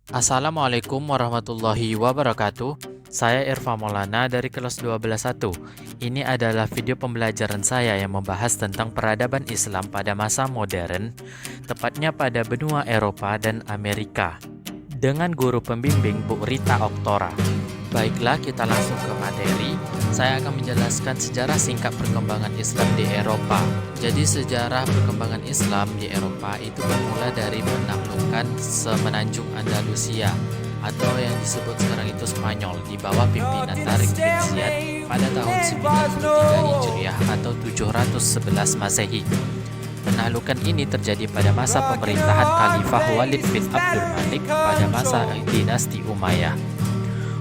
Assalamualaikum warahmatullahi wabarakatuh. Saya Irfa Maulana dari kelas 12.1. Ini adalah video pembelajaran saya yang membahas tentang peradaban Islam pada masa modern, tepatnya pada benua Eropa dan Amerika, dengan guru pembimbing Bu Rita Oktora. Baiklah, kita langsung ke materi. Saya akan menjelaskan sejarah singkat perkembangan Islam di Eropa. Jadi sejarah perkembangan Islam di Eropa itu bermula dari penaklukan semenanjung Andalusia atau yang disebut sekarang itu Spanyol di bawah pimpinan Tariq bin Ziyad pada tahun 93 Hijriah atau 711 Masehi. Penaklukan ini terjadi pada masa pemerintahan Khalifah Walid bin Abdul Malik pada masa dinasti Umayyah.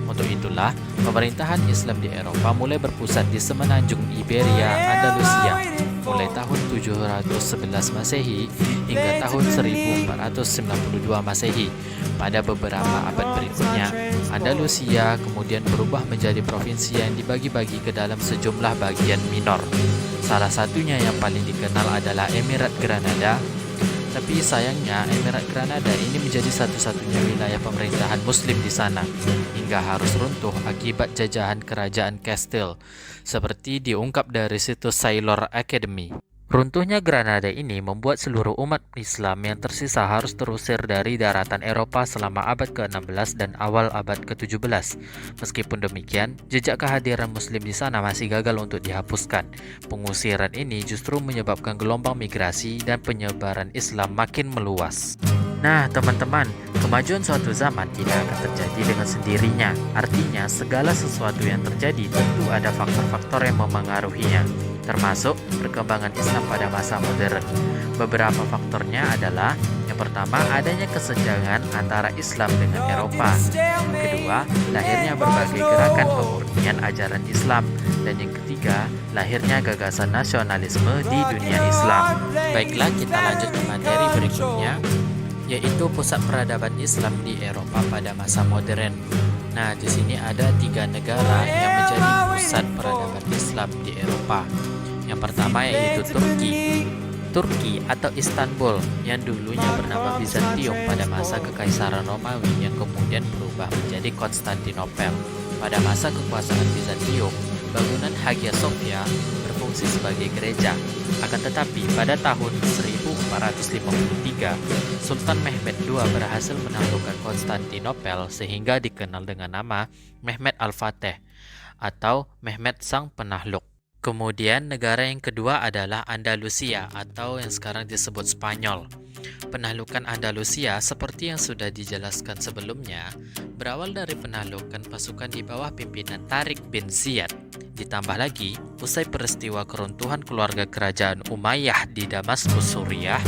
Untuk itulah, pemerintahan Islam di Eropa mulai berpusat di semenanjung Iberia, Andalusia, mulai tahun 711 Masehi hingga tahun 1492 Masehi. Pada beberapa abad berikutnya, Andalusia kemudian berubah menjadi provinsi yang dibagi-bagi ke dalam sejumlah bagian minor. Salah satunya yang paling dikenal adalah Emirat Granada. Tapi sayangnya Emirat Granada ini menjadi satu-satunya wilayah pemerintahan Muslim di sana hingga harus runtuh akibat jajahan kerajaan Castile, seperti diungkap dari situs Sailor Academy. Runtuhnya Granada ini membuat seluruh umat Islam yang tersisa harus terusir dari daratan Eropa selama abad ke-16 dan awal abad ke-17. Meskipun demikian, jejak kehadiran Muslim di sana masih gagal untuk dihapuskan. Pengusiran ini justru menyebabkan gelombang migrasi dan penyebaran Islam makin meluas. Nah, teman-teman, kemajuan suatu zaman tidak akan terjadi dengan sendirinya. Artinya, segala sesuatu yang terjadi tentu ada faktor-faktor yang memengaruhinya, termasuk perkembangan Islam pada masa modern. Beberapa faktornya adalah: yang pertama, adanya kesenjangan antara Islam dengan Eropa. Kedua, lahirnya berbagai gerakan pemurnian ajaran Islam. Dan yang ketiga, lahirnya gagasan nasionalisme di dunia Islam. Baiklah, kita lanjut ke materi berikutnya, yaitu pusat peradaban Islam di Eropa pada masa modern. Nah, di sini ada 3 negara yang menjadi pusat peradaban Islam di Eropa. Yang pertama yaitu Turki atau Istanbul yang dulunya bernama Bizantium pada masa Kekaisaran Romawi yang kemudian berubah menjadi Konstantinopel. Pada masa kekuasaan Bizantium, bangunan Hagia Sophia berfungsi sebagai gereja. Akan tetapi pada tahun 1453, Sultan Mehmed II berhasil menaklukkan Konstantinopel sehingga dikenal dengan nama Mehmed Al-Fateh atau Mehmed Sang Penakluk. Kemudian negara yang kedua adalah Andalusia atau yang sekarang disebut Spanyol. Penaklukan Andalusia seperti yang sudah dijelaskan sebelumnya berawal dari penaklukan pasukan di bawah pimpinan Tariq bin Ziyad. Ditambah lagi, usai peristiwa keruntuhan keluarga kerajaan Umayyah di Damaskus, Suriah,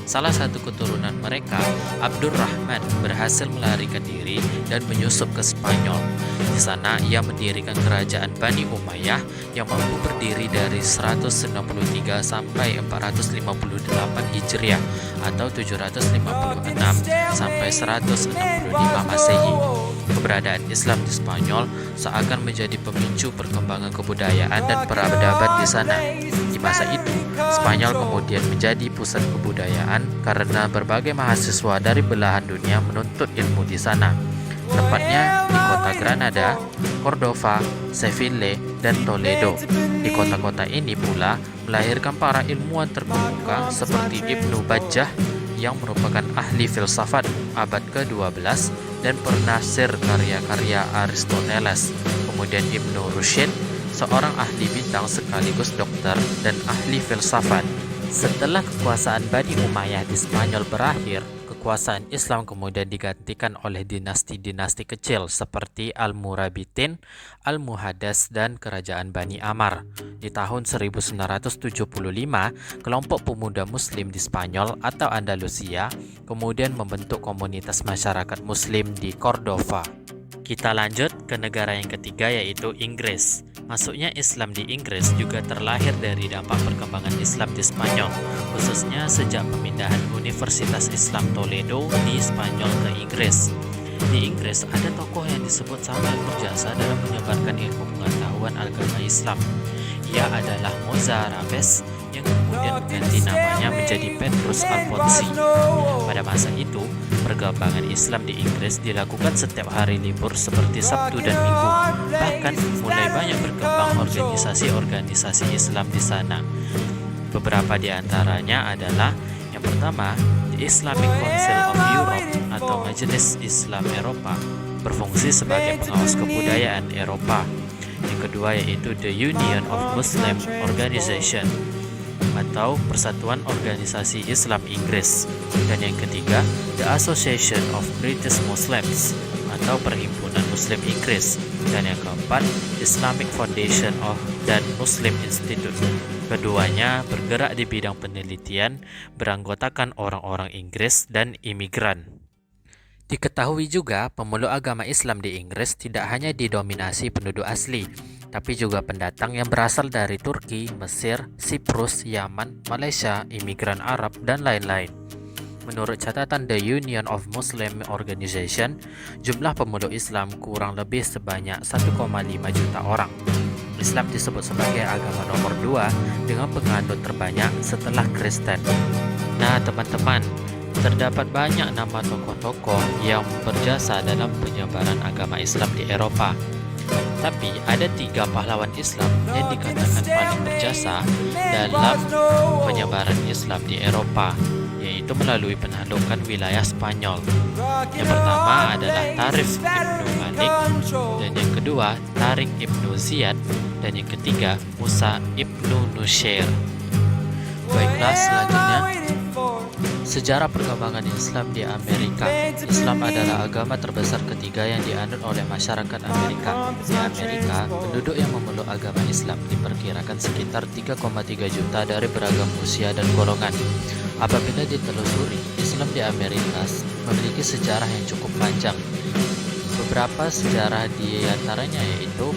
salah satu keturunan mereka, Abdurrahman, berhasil melarikan diri dan menyusup ke Spanyol. Di sana ia mendirikan kerajaan Bani Umayyah yang mampu berdiri dari 163 sampai 458 Hijriah atau 756 sampai 165 Masehi. Keberadaan Islam di Spanyol seakan menjadi pemicu perkembangan kebudayaan dan peradaban di sana. Di masa itu, Spanyol kemudian menjadi pusat kebudayaan karena berbagai mahasiswa dari belahan dunia menuntut ilmu di sana. Tepatnya di kota Granada, Cordova, Seville, dan Toledo. Di kota-kota ini pula melahirkan para ilmuwan terkemuka seperti Ibnu Bajjah yang merupakan ahli filsafat abad ke-12 dan penafsir karya-karya Aristoteles. Kemudian Ibnu Rushd, seorang ahli bintang sekaligus dokter dan ahli filsafat. Setelah kekuasaan Bani Umayyah di Spanyol berakhir, kekuasaan Islam kemudian digantikan oleh dinasti-dinasti kecil seperti Al-Murabitin, Al-Muhaddas, dan Kerajaan Bani Amar. Di tahun 1975, kelompok pemuda Muslim di Spanyol atau Andalusia kemudian membentuk komunitas masyarakat Muslim di Cordova. Kita lanjut ke negara yang ketiga yaitu Inggris. Masuknya Islam di Inggris juga terlahir dari dampak perkembangan Islam di Spanyol, khususnya sejak pemindahan Universitas Islam Toledo di Spanyol ke Inggris. Di Inggris ada tokoh yang disebut sangat berjasa dalam menyebarkan ilmu pengetahuan agama Islam. Ia adalah Mozarabe yang kemudian mengganti namanya menjadi Petrus Alfonsi. Pada masa itu, perkembangan Islam di Inggris dilakukan setiap hari libur seperti Sabtu dan Minggu. Bahkan mulai banyak berkembang organisasi-organisasi Islam di sana. Beberapa di antaranya adalah yang pertama, The Islamic Council of Europe atau Majelis Islam Eropa, berfungsi sebagai pengawas kebudayaan Eropa. Yang kedua yaitu The Union of Muslim Organization atau Persatuan Organisasi Islam Inggris. Dan yang ketiga, The Association of British Muslims atau Perhimpunan Muslim Inggris. Dan yang keempat, Islamic Foundation of dan Muslim Institute. Keduanya bergerak di bidang penelitian, beranggotakan orang-orang Inggris dan imigran. Diketahui juga, pemeluk agama Islam di Inggris tidak hanya didominasi penduduk asli, tapi juga pendatang yang berasal dari Turki, Mesir, Siprus, Yaman, Malaysia, imigran Arab, dan lain-lain. Menurut catatan The Union of Muslim Organization, jumlah pemeluk Islam kurang lebih sebanyak 1,5 juta orang. Islam disebut sebagai agama nomor 2 dengan penganut terbanyak setelah Kristen. Nah teman-teman, terdapat banyak nama tokoh-tokoh yang berjasa dalam penyebaran agama Islam di Eropa. Tapi ada 3 pahlawan Islam yang dikatakan paling berjasa dalam penyebaran Islam di Eropa, yaitu melalui penaklukan wilayah Spanyol. Yang pertama adalah Tarif Ibnu Malik, dan yang kedua Tariq Ibnu Ziyad, dan yang ketiga Musa Ibnu Nusayr. Baiklah, selanjutnya sejarah perkembangan Islam di Amerika. Islam adalah agama terbesar ketiga yang dianut oleh masyarakat Amerika. Di Amerika, penduduk yang memeluk agama Islam diperkirakan sekitar 3,3 juta dari beragam usia dan golongan. Apabila ditelusuri, Islam di Amerika memiliki sejarah yang cukup panjang. Beberapa sejarah di antaranya yaitu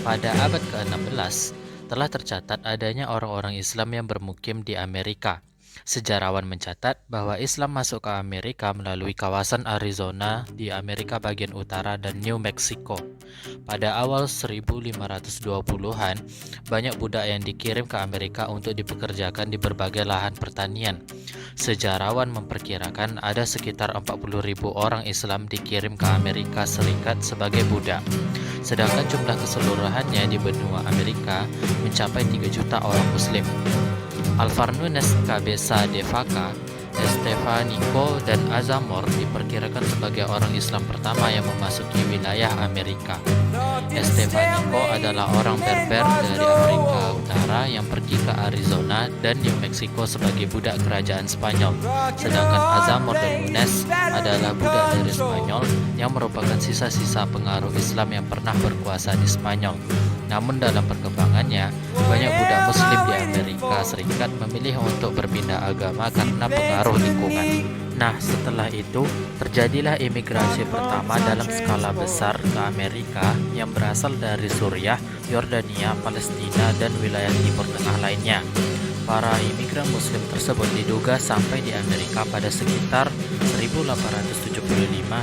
pada abad ke-16 telah tercatat adanya orang-orang Islam yang bermukim di Amerika. Sejarawan mencatat bahwa Islam masuk ke Amerika melalui kawasan Arizona di Amerika bagian utara dan New Mexico. Pada awal 1520-an, banyak budak yang dikirim ke Amerika untuk dipekerjakan di berbagai lahan pertanian. Sejarawan memperkirakan ada sekitar 40.000 orang Islam dikirim ke Amerika Serikat sebagai budak. Sedangkan jumlah keseluruhannya di benua Amerika mencapai 3 juta orang Muslim. Alvar Nunes Cabeza de Vaca, Estevanico, dan Azamor diperkirakan sebagai orang Islam pertama yang memasuki wilayah Amerika. Estevanico adalah orang Berber dari Afrika Utara yang pergi ke Arizona dan New Mexico sebagai budak kerajaan Spanyol. Sedangkan Azamor dan Nunes adalah budak dari Spanyol yang merupakan sisa-sisa pengaruh Islam yang pernah berkuasa di Spanyol. Namun dalam perkembangannya, banyak budak Muslim di Amerika Serikat memilih untuk berpindah agama karena pengaruh lingkungan. Nah, setelah itu, terjadilah imigrasi pertama dalam skala besar ke Amerika yang berasal dari Suriah, Yordania, Palestina, dan wilayah Timur Tengah lainnya. Para imigran Muslim tersebut diduga sampai di Amerika pada sekitar 1875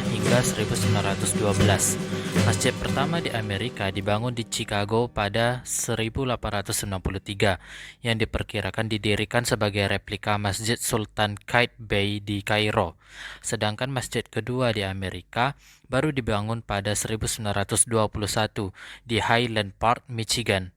hingga 1912. Masjid pertama di Amerika dibangun di Chicago pada 1863 yang diperkirakan didirikan sebagai replika Masjid Sultan Qaitbay di Kairo. Sedangkan masjid kedua di Amerika baru dibangun pada 1921 di Highland Park, Michigan.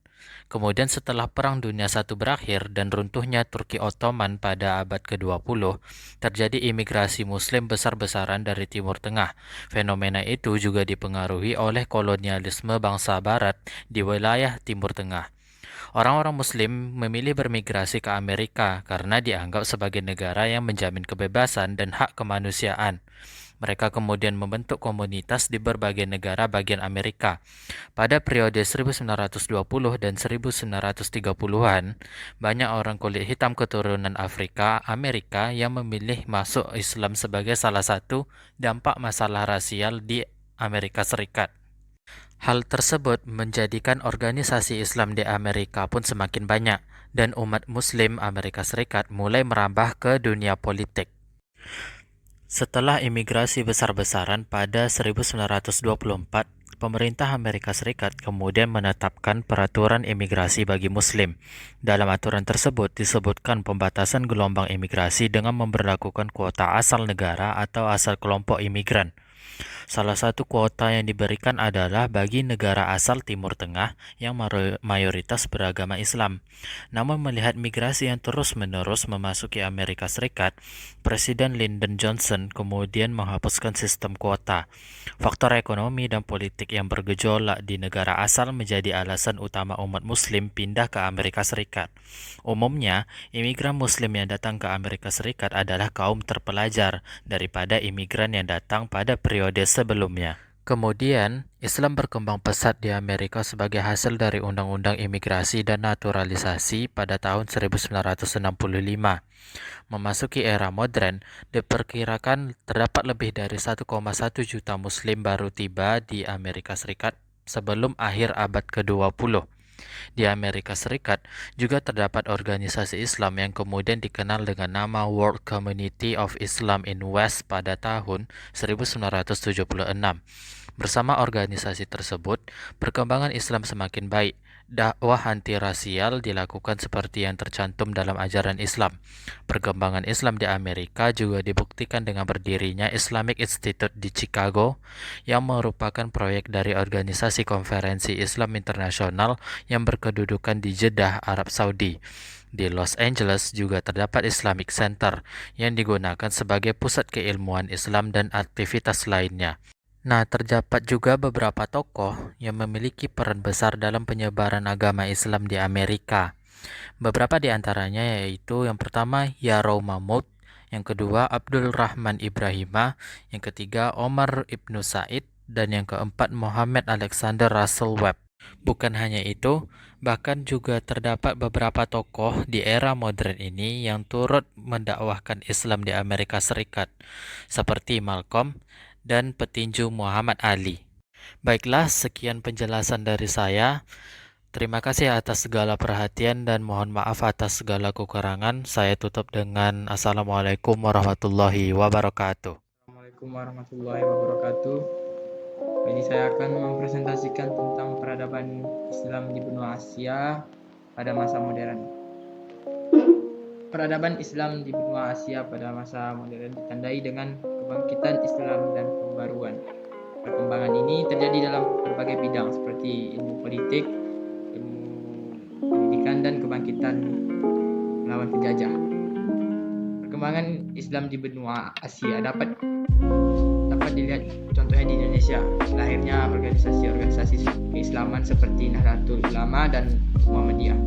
Kemudian setelah Perang Dunia I berakhir dan runtuhnya Turki Ottoman pada abad ke-20, terjadi imigrasi Muslim besar-besaran dari Timur Tengah. Fenomena itu juga dipengaruhi oleh kolonialisme bangsa Barat di wilayah Timur Tengah. Orang-orang Muslim memilih bermigrasi ke Amerika karena dianggap sebagai negara yang menjamin kebebasan dan hak kemanusiaan. Mereka kemudian membentuk komunitas di berbagai negara bagian Amerika. Pada periode 1920 dan 1930-an, banyak orang kulit hitam keturunan Afrika Amerika yang memilih masuk Islam sebagai salah satu dampak masalah rasial di Amerika Serikat. Hal tersebut menjadikan organisasi Islam di Amerika pun semakin banyak, dan umat Muslim Amerika Serikat mulai merambah ke dunia politik. Setelah imigrasi besar-besaran pada 1924, pemerintah Amerika Serikat kemudian menetapkan peraturan imigrasi bagi Muslim. Dalam aturan tersebut disebutkan pembatasan gelombang imigrasi dengan memberlakukan kuota asal negara atau asal kelompok imigran. Salah satu kuota yang diberikan adalah bagi negara asal Timur Tengah yang mayoritas beragama Islam. Namun melihat migrasi yang terus-menerus memasuki Amerika Serikat, Presiden Lyndon Johnson kemudian menghapuskan sistem kuota. Faktor ekonomi dan politik yang bergejolak di negara asal menjadi alasan utama umat Muslim pindah ke Amerika Serikat. Umumnya, imigran Muslim yang datang ke Amerika Serikat adalah kaum terpelajar daripada imigran yang datang pada periode sebelumnya. Kemudian, Islam berkembang pesat di Amerika sebagai hasil dari Undang-Undang Imigrasi dan Naturalisasi pada tahun 1965. Memasuki era modern, diperkirakan terdapat lebih dari 1,1 juta Muslim baru tiba di Amerika Serikat sebelum akhir abad ke-20. Di Amerika Serikat juga terdapat organisasi Islam yang kemudian dikenal dengan nama World Community of Islam in West pada tahun 1976. Bersama organisasi tersebut, perkembangan Islam semakin baik. Dakwah anti-rasial dilakukan seperti yang tercantum dalam ajaran Islam. Perkembangan Islam di Amerika juga dibuktikan dengan berdirinya Islamic Institute di Chicago, yang merupakan proyek dari Organisasi Konferensi Islam Internasional yang berkedudukan di Jeddah, Arab Saudi. Di Los Angeles juga terdapat Islamic Center yang digunakan sebagai pusat keilmuan Islam dan aktivitas lainnya. Nah, terdapat juga beberapa tokoh yang memiliki peran besar dalam penyebaran agama Islam di Amerika. Beberapa di antaranya yaitu yang pertama Yarrow Mahmud, yang kedua Abdul Rahman Ibrahimah, yang ketiga Omar Ibnu Said, dan yang keempat Muhammad Alexander Russel Webb. Bukan hanya itu, bahkan juga terdapat beberapa tokoh di era modern ini yang turut mendakwahkan Islam di Amerika Serikat, seperti Malcolm dan petinju Muhammad Ali. Baiklah, sekian penjelasan dari saya. Terima kasih atas segala perhatian dan mohon maaf atas segala kekurangan. Saya tutup dengan Assalamualaikum warahmatullahi wabarakatuh. Assalamualaikum warahmatullahi wabarakatuh. Ini saya akan mempresentasikan tentang peradaban Islam di benua Asia pada masa modern. Peradaban Islam di benua Asia pada masa modern ditandai dengan kebangkitan Islam dan pembaruan. Perkembangan ini terjadi dalam berbagai bidang seperti ilmu politik, ilmu pendidikan, dan kebangkitan melawan penjajah. Perkembangan Islam di benua Asia dapat dilihat contohnya di Indonesia. Lahirnya organisasi-organisasi keislaman seperti Nahdlatul Ulama dan Muhammadiyah.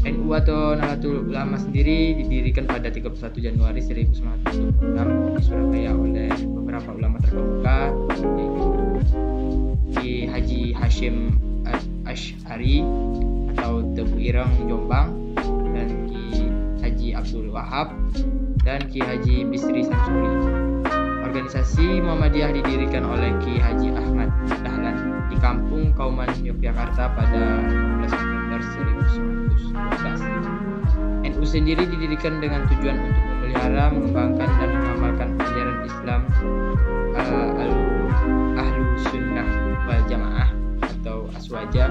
NU atau Nahdlatul Ulama sendiri didirikan pada 31 Januari 1926 di Surabaya oleh beberapa ulama terkemuka, yaitu Ki Haji Hashim Asy'ari atau Tebu Ireng Jombang, dan Ki Haji Abdul Wahab, dan Ki Haji Bisri Samsuri. Organisasi Muhammadiyah didirikan oleh Ki Haji Ahmad Dahlan di Kampung Kauman, Yogyakarta pada 15 November 1912. NU sendiri didirikan dengan tujuan untuk memelihara, mengembangkan, dan mengamalkan ajaran Islam Ahlu Sunnah wal Jamaah atau Aswaja.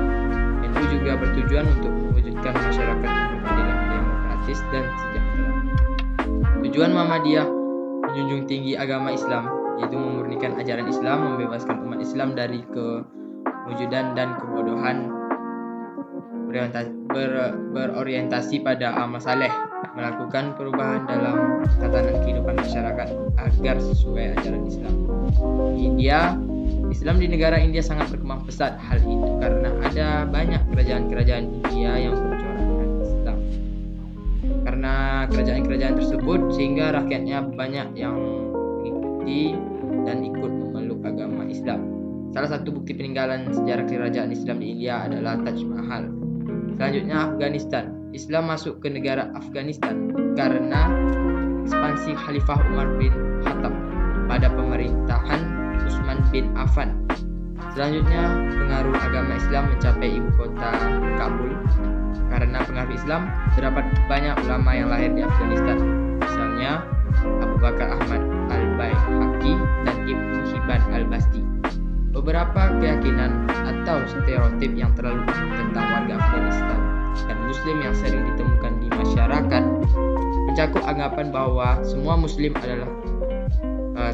NU juga bertujuan untuk mewujudkan masyarakat yang beradil, demokratis, dan sejahtera. Tujuan Muhammadiyah menjunjung tinggi agama Islam, yaitu memurnikan ajaran Islam, membebaskan umat Islam dari kewujudan dan kebodohan, berorientasi pada amal saleh, melakukan perubahan dalam tatanan kehidupan masyarakat agar sesuai ajaran Islam. Di India, Islam di negara India sangat berkembang pesat. Hal itu karena ada banyak kerajaan-kerajaan India yang bercorakkan Islam. Karena kerajaan-kerajaan tersebut, sehingga rakyatnya banyak yang mengikuti dan ikut memeluk agama Islam. Salah satu bukti peninggalan sejarah kerajaan Islam di India adalah Taj Mahal. Selanjutnya, Afghanistan. Islam masuk ke negara Afghanistan karena ekspansi Khalifah Umar bin Khattab pada pemerintahan Utsman bin Affan. Selanjutnya, pengaruh agama Islam mencapai ibu kota Kabul. Karena pengaruh Islam, terdapat banyak ulama yang lahir di Afghanistan. Misalnya, Abu Bakar Ahmad Al-Baihaqi, dan Ibnu Hibban Al-Basti. Beberapa keyakinan atau stereotip yang terlalu umum tentang warga Afghanistan dan Muslim yang sering ditemukan di masyarakat mencakup anggapan bahwa semua Muslim adalah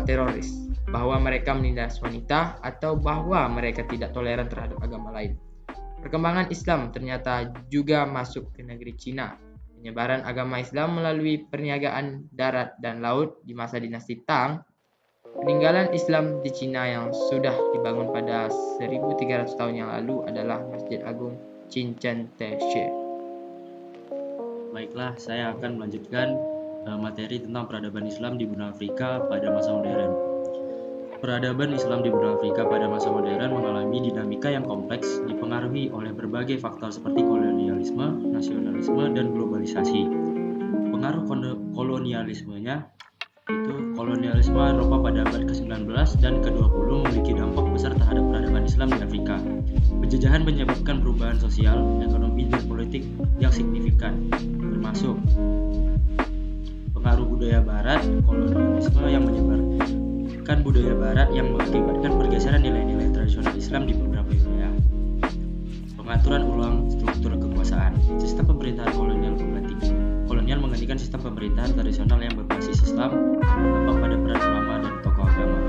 teroris, bahwa mereka menindas wanita, atau bahwa mereka tidak toleran terhadap agama lain. Perkembangan Islam ternyata juga masuk ke negeri Cina. Penyebaran agama Islam melalui perniagaan darat dan laut di masa dinasti Tang. Peninggalan Islam di Cina yang sudah dibangun pada 1300 tahun yang lalu adalah Masjid Agung Qinchen Taishe. Baiklah, saya akan melanjutkan materi tentang peradaban Islam di benua Afrika pada masa modern. Peradaban Islam di benua Afrika pada masa modern mengalami dinamika yang kompleks, dipengaruhi oleh berbagai faktor seperti kolonialisme, nasionalisme, dan globalisasi. Pengaruh kolonialismenya itu kolonialisme Eropa pada abad ke-19 dan ke-20 memiliki dampak besar terhadap peradaban Islam di Afrika. Penjajahan menyebabkan perubahan sosial, ekonomi, dan politik yang signifikan, termasuk pengaruh budaya barat, kolonialisme yang menyebarkan budaya barat yang mengakibatkan pergeseran nilai-nilai tradisional Islam di beberapa wilayah. Pengaturan ulang struktur kekuasaan. Sistem pemerintahan kolonial menggantikan sistem pemerintahan tradisional yang berbasis Islam, berdampak pada peran ulama dan tokoh agama.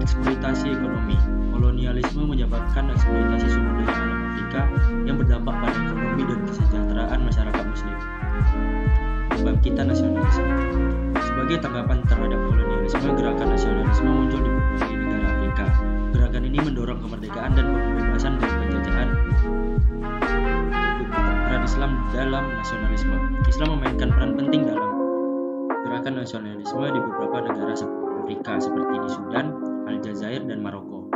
Eksploitasi ekonomi. Kolonialisme menyebabkan eksploitasi sumber daya alam Afrika yang berdampak pada ekonomi dan kesejahteraan masyarakat Muslim. Kebangkitan nasionalisme. Sebagai tanggapan terhadap kolonialisme, gerakan nasionalisme muncul di berbagai negara Afrika. Gerakan ini mendorong kemerdekaan dan pembebasan dari penjajahan. Peran Islam dalam nasionalisme. Islam memainkan peran penting dalam gerakan nasionalisme di beberapa negara Afrika seperti di Sudan, Aljazair, dan Maroko.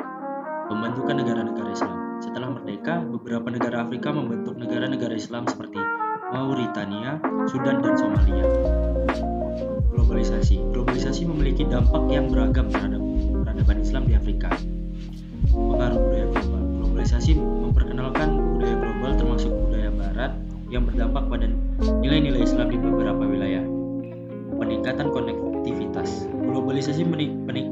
Pembentukan negara-negara Islam. Setelah merdeka, beberapa negara Afrika membentuk negara-negara Islam seperti Mauritania, Sudan, dan Somalia. Globalisasi memiliki dampak yang beragam terhadap peradaban Islam di Afrika. Pengaruh budaya global. Globalisasi memperkenalkan budaya global termasuk budaya barat yang berdampak pada nilai-nilai Islam di beberapa wilayah. Peningkatan konektivitas. Globalisasi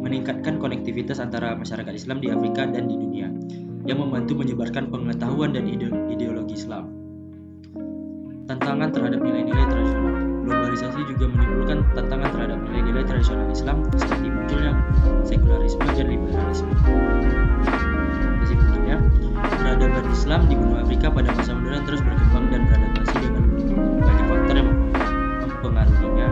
meningkatkan konektivitas antara masyarakat Islam di Afrika dan di dunia, yang membantu menyebarkan pengetahuan dan ideologi Islam. Tantangan terhadap nilai-nilai tradisional. Globalisasi juga menimbulkan tantangan terhadap nilai-nilai tradisional Islam seperti munculnya sekularisme dan liberalisme. Kesimpulannya, peradaban Islam di benua Afrika pada masa modern terus berkembang dan beradaptasi dengan banyak faktor yang mempengaruhinya.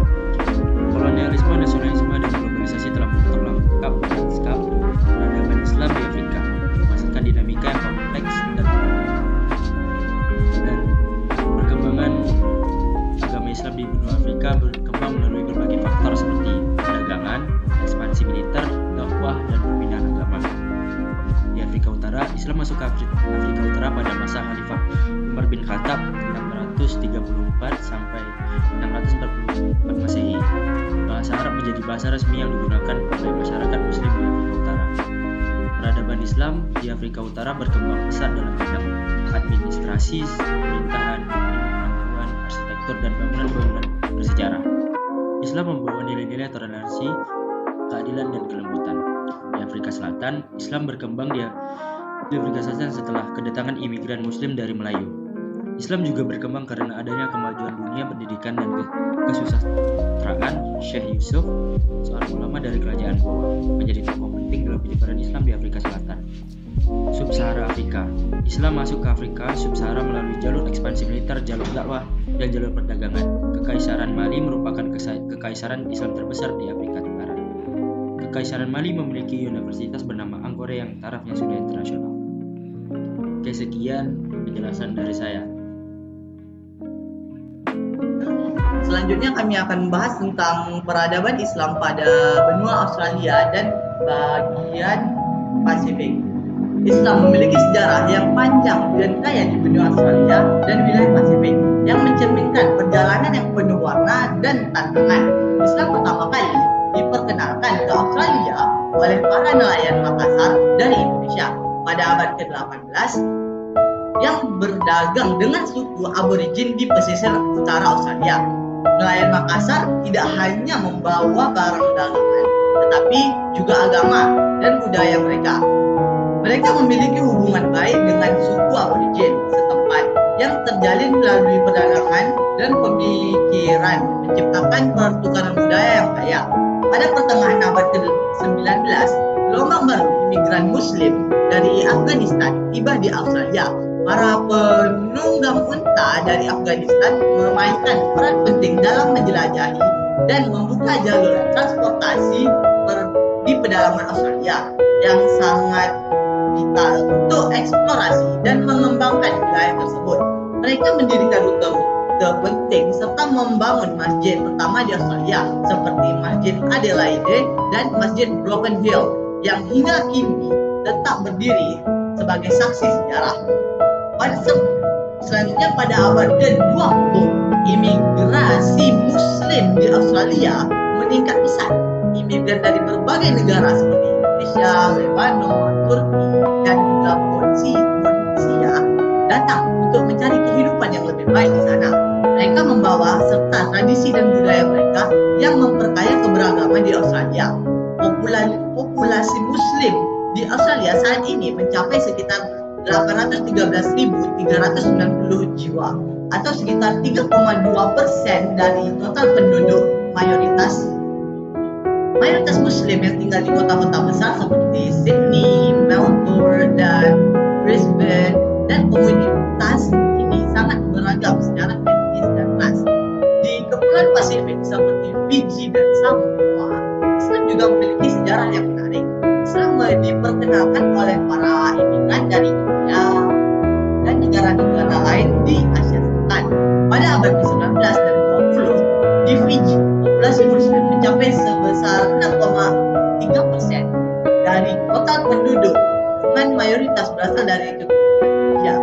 Kolonialisme, nasionalisme, dan globalisasi telah membentuk lanskap peradaban Islam di Afrika, menghasilkan dinamika yang kompleks dan beragam. Dan perkembangan agama Islam di benua Afrika berkembang melalui berbagai faktor seperti perdagangan, ekspansi militer, dakwah, dan pembinaan agama. Di Afrika Utara, Islam masuk ke Afrika Utara pada masa Khalifah Umar bin Khattab 634 sampai 644 Masehi. Bahasa Arab menjadi bahasa resmi yang digunakan oleh masyarakat Muslim di Afrika Utara. Peradaban Islam di Afrika Utara berkembang pesat dalam bidang administrasi, pemerintahan, pengetahuan, arsitektur, dan bangunan-bangunan bersejarah. Islam membawa nilai-nilai toleransi, keadilan, dan kelembutan. Di Afrika Selatan, Islam berkembang di Afrika Selatan setelah kedatangan imigran Muslim dari Melayu. Islam juga berkembang karena adanya kemajuan dunia pendidikan dan kesusastraan. Syekh Yusuf, seorang ulama dari kerajaan Goa, menjadi tokoh penting dalam penyebaran Islam di Afrika Selatan. Sub-Sahara Afrika. Islam masuk ke Afrika Sub-Sahara melalui jalur ekspansi militer, jalur dakwah, dan jalur perdagangan. Kekaisaran Mali merupakan kekaisaran Islam terbesar di Afrika Tenggara. Kekaisaran Mali memiliki universitas bernama Angkore yang tarafnya sudah internasional. Oke, sekian penjelasan dari saya. Selanjutnya kami akan membahas tentang peradaban Islam pada benua Australia dan bagian Pasifik. Islam memiliki sejarah yang panjang dan kaya di benua Australia dan wilayah Pasifik yang mencerminkan perjalanan yang penuh warna dan tantangan. Islam pertama kali diperkenalkan ke Australia oleh para nelayan Makassar dari Indonesia pada abad ke-18 yang berdagang dengan suku aborigin di pesisir utara Australia. nelayan Makassar tidak hanya membawa barang dagangan, tetapi juga agama dan budaya mereka. Mereka memiliki hubungan baik dengan suku aborigin setempat yang terjalin melalui perdagangan dan pemikiran, menciptakan pertukaran budaya yang kaya. Pada pertengahan abad ke-19, gelombang baru imigran Muslim dari Afghanistan tiba di Australia. Para penunggang unta dari Afghanistan memainkan peran penting dalam menjelajahi dan membuka jalur transportasi di pedalaman Australia yang sangat vital untuk eksplorasi dan mengembangkan wilayah tersebut. Mereka mendirikan rute penting serta membangun masjid pertama di Australia seperti Masjid Adelaide dan Masjid Broken Hill yang hingga kini tetap berdiri sebagai saksi sejarah. Selanjutnya pada abad ke-20, imigrasi Muslim di Australia meningkat pesat. Imigran dari berbagai negara seperti Indonesia, Lebanon, Turki, dan juga Ponsia datang untuk mencari kehidupan yang lebih baik di sana. Mereka membawa serta tradisi dan budaya mereka yang memperkaya keberagaman di Australia. Populasi Muslim di Australia saat ini mencapai sekitar 813.390 jiwa atau sekitar 3,2% dari total penduduk mayoritas Muslim yang tinggal di kota-kota besar seperti Sydney, Melbourne, dan Brisbane, dan komunitas ini sangat beragam secara etnis dan ras. Di Kepulauan Pasifik seperti Fiji dan Samoa, Islam juga memiliki sejarah yang menarik. Islam diperkenalkan oleh para imigran dari India dan negara-negara lain di Asia Selatan. Pada abad ke-19 dan 20, di Fiji, populasi Muslim mencapai sebesar 6,3% dari total penduduk, dengan mayoritas berasal dari Indonesia.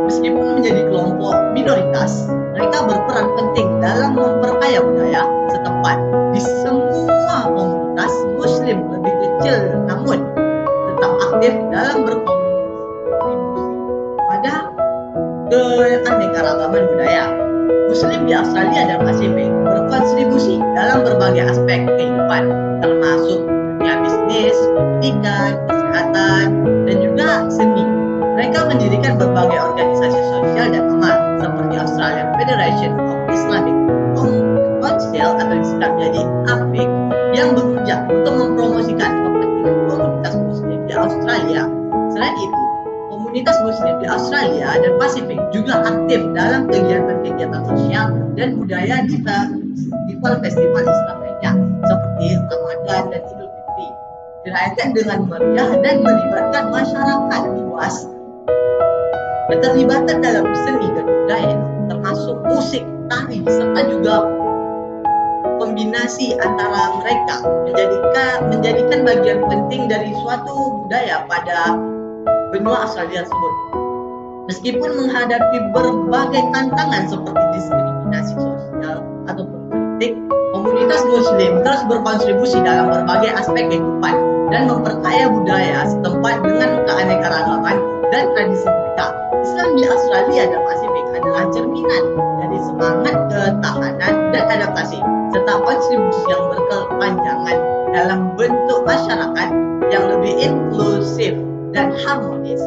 Meskipun menjadi kelompok minoritas, mereka berperan penting dalam memperkaya budaya setempat. Di semua komunitas Muslim lebih kecil namun tetap aktif dalam berkontribusi pada keanekaragaman budaya. Muslim di Australia dan Pasifik berkontribusi dalam berbagai aspek kehidupan, termasuk dunia bisnis, pendidikan, kesehatan, dan juga seni. Mereka mendirikan berbagai organisasi sosial dan amal seperti Australian Federation of Islamic Council atau disingkat menjadi AFIC yang bekerja untuk mempromosikan kepentingan komunitas Muslim di Australia. Selain itu, komunitas Muslim di Australia dan Pasifik juga aktif dalam kegiatan-kegiatan sosial dan budaya di festival Islam lainnya seperti Ramadan dan Idul Fitri, dirayakan dengan meriah dan melibatkan masyarakat luas. Keterlibatan dalam seni dan budaya termasuk musik, tari, serta juga kombinasi antara mereka menjadikan bagian penting dari suatu budaya pada benua Australia tersebut. Meskipun menghadapi berbagai tantangan seperti diskriminasi sosial ataupun politik, komunitas Muslim terus berkontribusi dalam berbagai aspek kehidupan dan memperkaya budaya setempat dengan keanekaragaman dan tradisi mereka. Islam di Australia dan Pasifik adalah cerminan dari semangat ketahanan dan adaptasi serta kontribusi yang berkepanjangan dalam bentuk masyarakat yang lebih inklusif dan harmonis.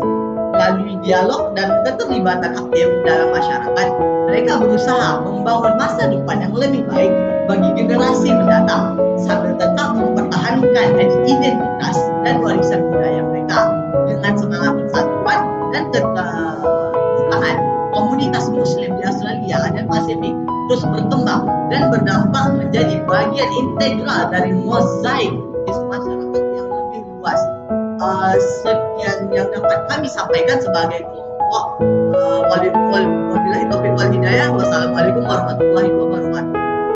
Melalui dialog dan keterlibatan aktif dalam masyarakat, mereka berusaha membangun masa depan yang lebih baik bagi generasi mendatang sambil tetap mempertahankan identitas dan warisan budaya mereka. Dengan semangat persatuan dan keterbukaan, komunitas Muslim di Australia dan Pasifik terus berkembang dan berdampak menjadi bagian integral dari mozaik masyarakat yang lebih luas. Sekian yang dapat kami sampaikan sebagai kelompok. Wabillahi taufiq wal hidayah. Wassalamualaikum warahmatullahi wabarakatuh.